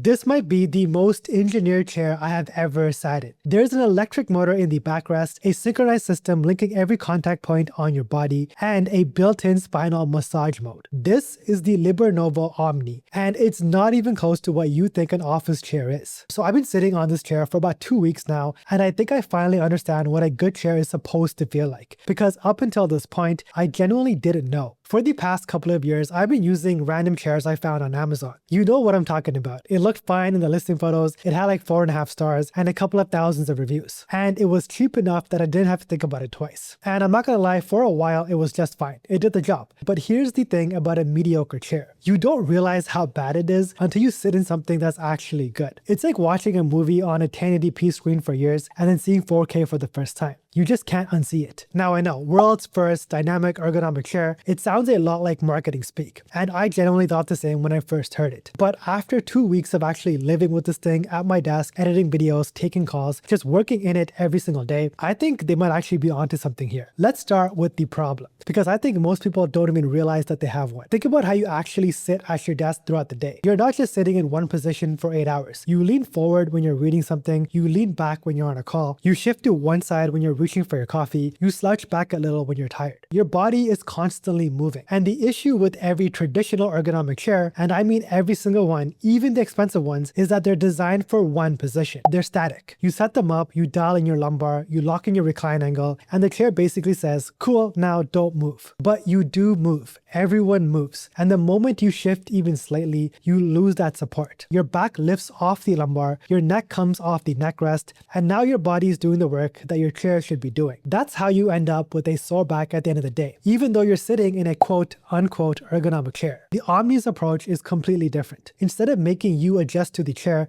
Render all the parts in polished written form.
This might be the most engineered chair I have ever sat in. There's an electric motor in the backrest, a synchronized system linking every contact point on your body, and a built-in spinal massage mode. This is the LiberNovo Omni, and it's not even close to what you think an office chair is. So I've been sitting on this chair for about 2 weeks now, and I think I finally understand what a good chair is supposed to feel like, because up until this point, I genuinely didn't know. For the past couple of years, I've been using random chairs I found on Amazon. You know what I'm talking about. It looked fine in the listing photos, it had like 4.5 stars and a couple of thousands of reviews. And it was cheap enough that I didn't have to think about it twice. And I'm not gonna lie, for a while it was just fine. It did the job. But here's the thing about a mediocre chair. You don't realize how bad it is until you sit in something that's actually good. It's like watching a movie on a 1080p screen for years and then seeing 4K for the first time. You just can't unsee it. Now I know, world's first dynamic ergonomic chair, it sounds a lot like marketing speak, and I genuinely thought the same when I first heard it. But after 2 weeks of actually living with this thing at my desk, editing videos, taking calls, just working in it every single day, I think they might actually be onto something here. Let's start with the problem, because I think most people don't even realize that they have one. Think about how you actually sit at your desk throughout the day. You're not just sitting in one position for 8 hours. You lean forward when you're reading something, you lean back when you're on a call, you shift to one side when you're reaching for your coffee, you slouch back a little when you're tired. Your body is constantly moving. And the issue with every traditional ergonomic chair, and I mean every single one, even the expensive ones, is that they're designed for one position. They're static. You set them up, you dial in your lumbar, you lock in your recline angle, and the chair basically says, cool, now don't move. But you do move. Everyone moves. And the moment you shift even slightly, you lose that support. Your back lifts off the lumbar, your neck comes off the neck rest, and now your body is doing the work that your chair should be doing. That's how you end up with a sore back at the end of the day, even though you're sitting in a quote unquote ergonomic chair. The Omni's approach is completely different. Instead of making you adjust to the chair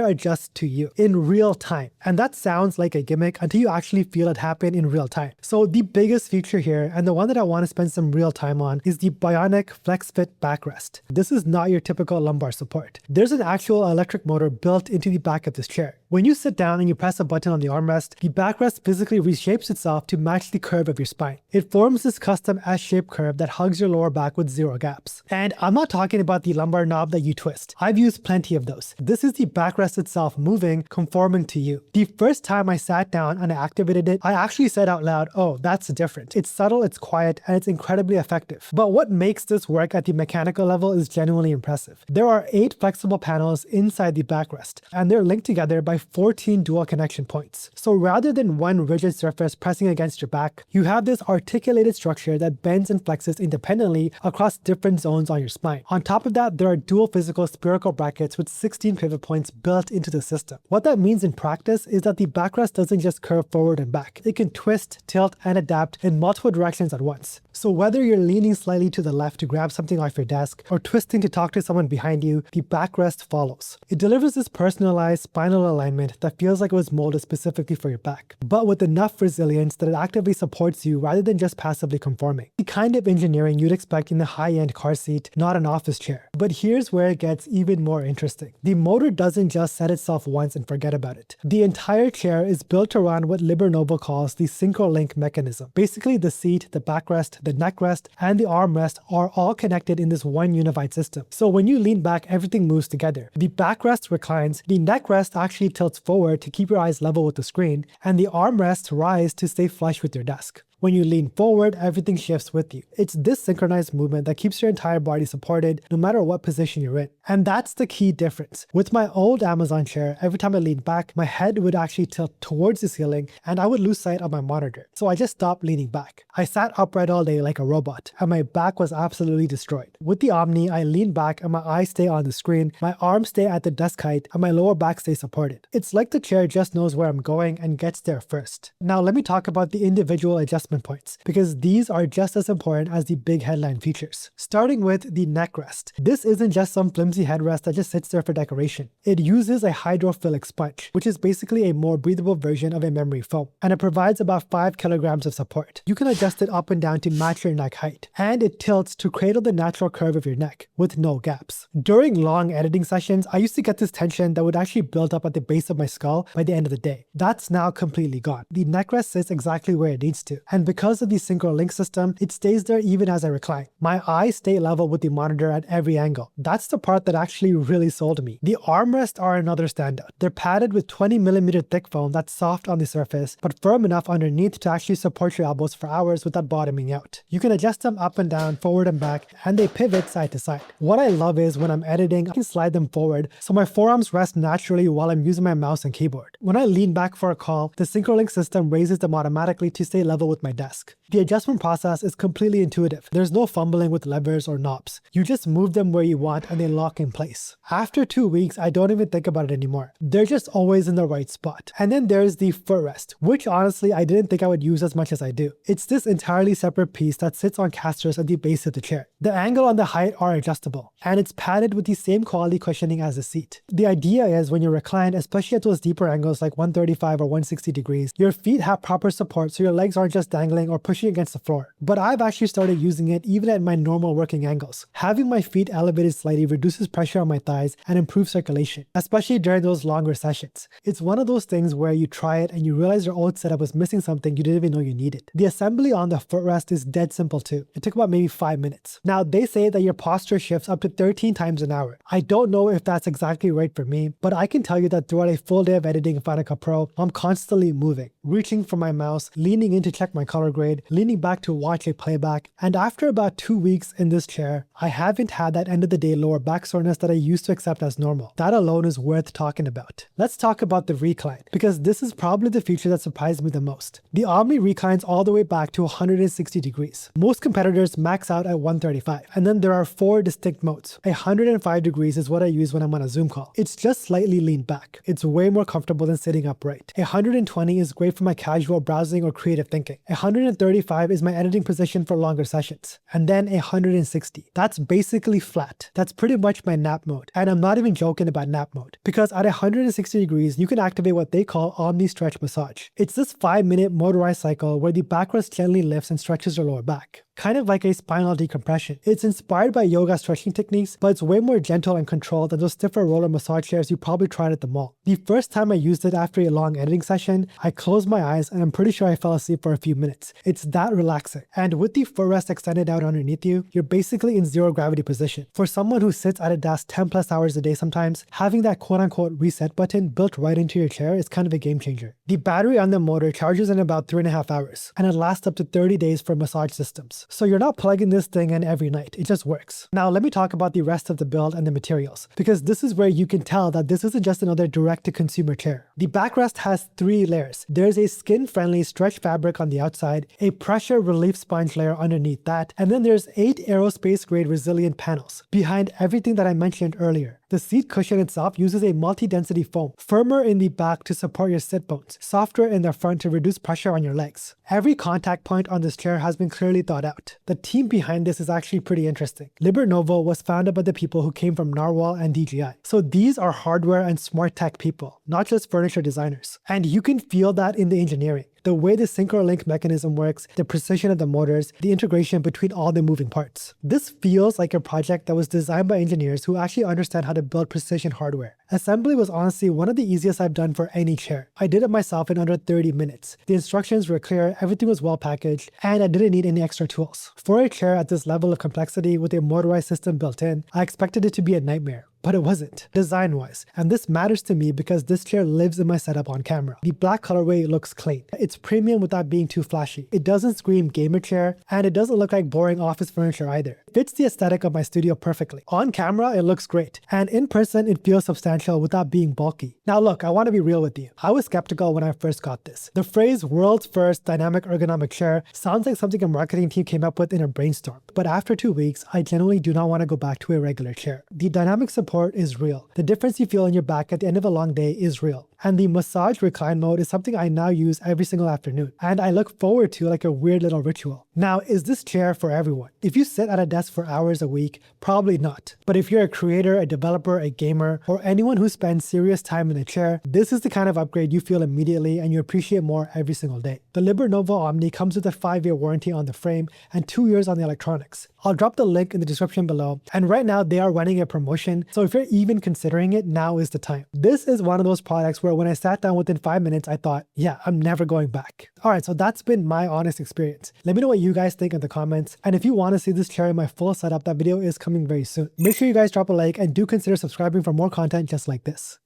adjusts to you in real time. And that sounds like a gimmick until you actually feel it happen in real time. So the biggest feature here, and the one that I want to spend some real time on, is the Bionic FlexFit backrest. This is not your typical lumbar support. There's an actual electric motor built into the back of this chair. When you sit down and you press a button on the armrest, the backrest physically reshapes itself to match the curve of your spine. It forms this custom S-shaped curve that hugs your lower back with 0 gaps. And I'm not talking about the lumbar knob that you twist. I've used plenty of those. This is the backrest itself moving, conforming to you. The first time I sat down and I activated it, I actually said out loud, oh, that's different. It's subtle, it's quiet, and it's incredibly effective. But what makes this work at the mechanical level is genuinely impressive. There are 8 flexible panels inside the backrest, and they're linked together by 14 dual connection points. So rather than one rigid surface pressing against your back, you have this articulated structure that bends and flexes independently across different zones on your spine. On top of that, there are dual physical spherical brackets with 16 pivot points built into the system. What that means in practice is that the backrest doesn't just curve forward and back. It can twist, tilt, and adapt in multiple directions at once. So whether you're leaning slightly to the left to grab something off your desk or twisting to talk to someone behind you, the backrest follows. It delivers this personalized spinal alignment that feels like it was molded specifically for your back, but with enough resilience that it actively supports you rather than just passively conforming. The kind of engineering you'd expect in a high-end car seat, not an office chair. But here's where it gets even more interesting. The motor doesn't just set itself once and forget about it. The entire chair is built around what LiberNovo calls the SynchroLink mechanism. Basically, the seat, the backrest, the neck rest, and the armrest are all connected in this one unified system. So when you lean back, everything moves together. The backrest reclines, the neck rest actually tilts forward to keep your eyes level with the screen, and the armrests rise to stay flush with your desk. When you lean forward, everything shifts with you. It's this synchronized movement that keeps your entire body supported no matter what position you're in. And that's the key difference. With my old Amazon chair, every time I leaned back, my head would actually tilt towards the ceiling and I would lose sight of my monitor. So I just stopped leaning back. I sat upright all day like a robot and my back was absolutely destroyed. With the Omni, I lean back and my eyes stay on the screen, my arms stay at the desk height, and my lower back stays supported. It's like the chair just knows where I'm going and gets there first. Now let me talk about the individual adjustments points, because these are just as important as the big headline features. Starting with the neck rest. This isn't just some flimsy headrest that just sits there for decoration. It uses a hydrophilic sponge, which is basically a more breathable version of a memory foam, and it provides about 5 kilograms of support. You can adjust it up and down to match your neck height, and it tilts to cradle the natural curve of your neck with no gaps. During long editing sessions, I used to get this tension that would actually build up at the base of my skull by the end of the day. That's now completely gone. The neck rest sits exactly where it needs to, and And because of the SynchroLink system, it stays there even as I recline. My eyes stay level with the monitor at every angle. That's the part that actually really sold me. The armrests are another standout. They're padded with 20mm thick foam that's soft on the surface, but firm enough underneath to actually support your elbows for hours without bottoming out. You can adjust them up and down, forward and back, and they pivot side to side. What I love is when I'm editing, I can slide them forward so my forearms rest naturally while I'm using my mouse and keyboard. When I lean back for a call, the SynchroLink system raises them automatically to stay level with my desk. The adjustment process is completely intuitive. There's no fumbling with levers or knobs. You just move them where you want and they lock in place. After 2 weeks, I don't even think about it anymore. They're just always in the right spot. And then there's the footrest, which honestly I didn't think I would use as much as I do. It's this entirely separate piece that sits on casters at the base of the chair. The angle and the height are adjustable, and it's padded with the same quality cushioning as the seat. The idea is when you recline, especially at those deeper angles like 135 or 160 degrees, your feet have proper support so your legs aren't just dangling or pushing against the floor. But I've actually started using it even at my normal working angles. Having my feet elevated slightly reduces pressure on my thighs and improves circulation, especially during those longer sessions. It's one of those things where you try it and you realize your old setup was missing something you didn't even know you needed. The assembly on the footrest is dead simple too. It took about maybe 5 minutes. Now they say that your posture shifts up to 13 times an hour. I don't know if that's exactly right for me, but I can tell you that throughout a full day of editing in Final Cut Pro, I'm constantly moving, reaching for my mouse, leaning in to check my color grade, leaning back to watch a playback, and after about 2 weeks in this chair, I haven't had that end of the day lower back soreness that I used to accept as normal. That alone is worth talking about. Let's talk about the recline, because this is probably the feature that surprised me the most. The Omni reclines all the way back to 160 degrees. Most competitors max out at 135, and then there are 4 distinct modes. 105 degrees is what I use when I'm on a Zoom call. It's just slightly leaned back. It's way more comfortable than sitting upright. 120 is great for my casual browsing or creative thinking. 135 is my editing position for longer sessions. And then 160. That's basically flat. That's pretty much my nap mode. And I'm not even joking about nap mode, because at 160 degrees, you can activate what they call Omni Stretch Massage. It's this 5-minute motorized cycle where the backrest gently lifts and stretches your lower back. Kind of like a spinal decompression. It's inspired by yoga stretching techniques, but it's way more gentle and controlled than those stiffer roller massage chairs you probably tried at the mall. The first time I used it after a long editing session, I closed my eyes and I'm pretty sure I fell asleep for a few minutes. It's that relaxing. And with the footrest extended out underneath you, you're basically in zero gravity position. For someone who sits at a desk 10 plus hours a day sometimes, having that quote unquote reset button built right into your chair is kind of a game changer. The battery on the motor charges in about 3.5 hours, and it lasts up to 30 days for massage systems. So you're not plugging this thing in every night, it just works. Now let me talk about the rest of the build and the materials, because this is where you can tell that this isn't just another direct-to-consumer chair. The backrest has 3 layers. There's a skin-friendly stretch fabric on the outside, a pressure relief sponge layer underneath that, and then there's 8 aerospace-grade resilient panels behind everything that I mentioned earlier. The seat cushion itself uses a multi-density foam, firmer in the back to support your sit bones, softer in the front to reduce pressure on your legs. Every contact point on this chair has been clearly thought out. The team behind this is actually pretty interesting. LiberNovo was founded by the people who came from Narwhal and DJI. So these are hardware and smart tech people, not just furniture designers. And you can feel that in the engineering. The way the SynchroLink mechanism works, the precision of the motors, the integration between all the moving parts. This feels like a project that was designed by engineers who actually understand how to build precision hardware. Assembly was honestly one of the easiest I've done for any chair. I did it myself in under 30 minutes. The instructions were clear, everything was well packaged, and I didn't need any extra tools. For a chair at this level of complexity with a motorized system built in, I expected it to be a nightmare. But it wasn't, design-wise. And this matters to me because this chair lives in my setup on camera. The black colorway looks clean. It's premium without being too flashy. It doesn't scream gamer chair, and it doesn't look like boring office furniture either. It fits the aesthetic of my studio perfectly. On camera, it looks great. And in person, it feels substantial without being bulky. Now look, I want to be real with you. I was skeptical when I first got this. The phrase world's first dynamic ergonomic chair sounds like something a marketing team came up with in a brainstorm. But after 2 weeks, I genuinely do not want to go back to a regular chair. The dynamic support is real. The difference you feel in your back at the end of a long day is real. And the massage recline mode is something I now use every single afternoon. And I look forward to like a weird little ritual. Now, is this chair for everyone? If you sit at a desk for hours a week, probably not. But if you're a creator, a developer, a gamer, or anyone who spends serious time in a chair, this is the kind of upgrade you feel immediately and you appreciate more every single day. The LiberNovo Omni comes with a 5-year warranty on the frame and 2 years on the electronics. I'll drop the link in the description below. And right now they are running a promotion. So if you're even considering it, now is the time. This is one of those products where when I sat down within 5 minutes, I thought, yeah, I'm never going back. All right, so that's been my honest experience. Let me know what you guys think in the comments. And if you want to see this chair in my full setup, that video is coming very soon. Make sure you guys drop a like and do consider subscribing for more content just like this.